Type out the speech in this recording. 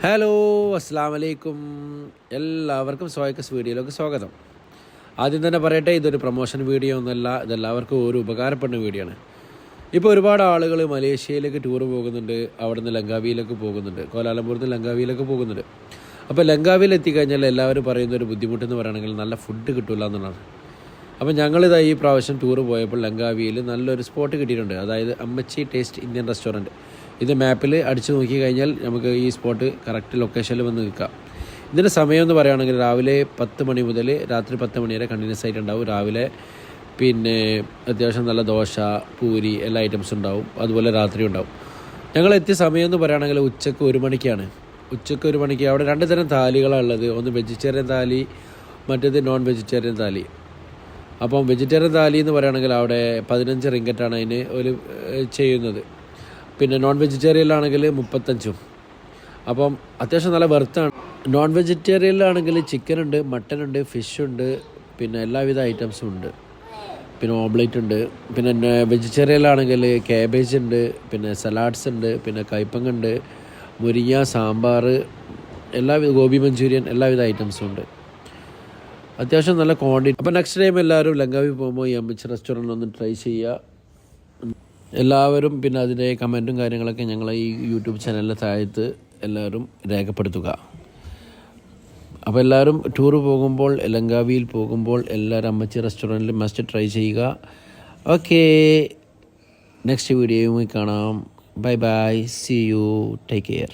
Hello അസ്സാം വലൈക്കും. എല്ലാവർക്കും സോയക്കസ് വീഡിയോയിലേക്ക് സ്വാഗതം. ആദ്യം തന്നെ പറയട്ടെ, ഇതൊരു പ്രൊമോഷൻ വീഡിയോ ഒന്നുമല്ല, ഇതെല്ലാവർക്കും ഒരു ഉപകാരപ്പെടുന്ന വീഡിയോ ആണ്. ഇപ്പോൾ ഒരുപാട് ആളുകൾ മലേഷ്യയിലേക്ക് ടൂർ പോകുന്നുണ്ട്, അവിടെ നിന്ന് ലങ്കാവിയിലേക്ക് പോകുന്നുണ്ട്, കോലാലംപൂരിൽ നിന്ന് ലങ്കാവിയിലേക്ക് പോകുന്നുണ്ട്. അപ്പോൾ ലങ്കാവിയിൽ എത്തിക്കഴിഞ്ഞാൽ എല്ലാവരും പറയുന്നൊരു ബുദ്ധിമുട്ടെന്ന് പറയുകയാണെങ്കിൽ നല്ല ഫുഡ് കിട്ടില്ല എന്നുള്ളതാണ്. അപ്പോൾ ഞങ്ങളിതാ ഈ പ്രാവശ്യം ടൂർ പോയപ്പോൾ ലങ്കാവിയിൽ നല്ലൊരു സ്പോട്ട് കിട്ടിയിട്ടുണ്ട്. അതായത് അമ്മച്ചി ടേസ്റ്റ് ഇന്ത്യൻ റെസ്റ്റോറൻറ്റ്. ഇത് മാപ്പിൽ അടിച്ചു നോക്കി കഴിഞ്ഞാൽ നമുക്ക് ഈ സ്പോട്ട് കറക്റ്റ് ലൊക്കേഷനിൽ വന്ന് നിൽക്കാം. ഇതിൻ്റെ സമയം എന്ന് പറയുകയാണെങ്കിൽ രാവിലെ 10 മണി മുതൽ രാത്രി 10 മണി വരെ കണ്ടിന്യൂസ് ആയിട്ടുണ്ടാവും. രാവിലെ പിന്നെ അത്യാവശ്യം നല്ല ദോശ, പൂരി എല്ലാ ഐറ്റംസും ഉണ്ടാവും. അതുപോലെ രാത്രി ഉണ്ടാവും. ഞങ്ങൾ എത്തിയ സമയം എന്ന് പറയുകയാണെങ്കിൽ ഉച്ചയ്ക്ക് 1 മണിക്കാണ്. ഉച്ചയ്ക്ക് 1 മണിക്ക് അവിടെ 2 തരം താലികളാണ് ഉള്ളത്. ഒന്ന് വെജിറ്റേറിയൻ താലി, മറ്റേത് നോൺ വെജിറ്റേറിയൻ താലി. അപ്പം വെജിറ്റേറിയൻ താലി എന്ന് പറയുകയാണെങ്കിൽ അവിടെ 15 റിങ്കറ്റാണ് അതിന് ഒരു ചെയ്യുന്നത്. പിന്നെ നോൺ വെജിറ്റേറിയനിലാണെങ്കിൽ 35. അപ്പം അത്യാവശ്യം നല്ല വെർത്താണ്. നോൺ വെജിറ്റേറിയനിലാണെങ്കിൽ ചിക്കൻ ഉണ്ട്, മട്ടൻ ഉണ്ട്, ഫിഷ് ഉണ്ട്, പിന്നെ എല്ലാവിധ ഐറ്റംസും ഉണ്ട്. പിന്നെ ഓംലേറ്റ് ഉണ്ട്. പിന്നെ വെജിറ്റേറിയനിലാണെങ്കിൽ കാബേജ് ഉണ്ട്, പിന്നെ സലാഡ്സ് ഉണ്ട്, പിന്നെ കൈപ്പങ്ങ ഉണ്ട്, മുരിങ്ങ, സാമ്പാർ, എല്ലാവിധ ഗോബി മഞ്ചൂരിയൻ എല്ലാവിധ ഐറ്റംസും ഉണ്ട്. അത്യാവശ്യം നല്ല ക്വാണ്ടിറ്റി. അപ്പോൾ നെക്സ്റ്റ് ടൈം എല്ലാവരും ലങ്കാവി പോകുമ്പോൾ ഈ അമ്മച്ചി റെസ്റ്റോറൻറ്റ് ഒന്ന് ട്രൈ ചെയ്യുക എല്ലാവരും. പിന്നെ അതിൻ്റെ കമൻറ്റും കാര്യങ്ങളൊക്കെ ഞങ്ങൾ ഈ യൂട്യൂബ് ചാനലിലെ താഴത്ത് എല്ലാവരും രേഖപ്പെടുത്തുക. അപ്പോൾ എല്ലാവരും ടൂർ പോകുമ്പോൾ, ലങ്കാവിയിൽ പോകുമ്പോൾ എല്ലാവരും അമ്മച്ചി റെസ്റ്റോറൻറ്റിൽ മസ്റ്റ് ട്രൈ ചെയ്യുക. ഓക്കേ, നെക്സ്റ്റ് വീഡിയോയുമായി കാണാം. Bye bye, see you, take care.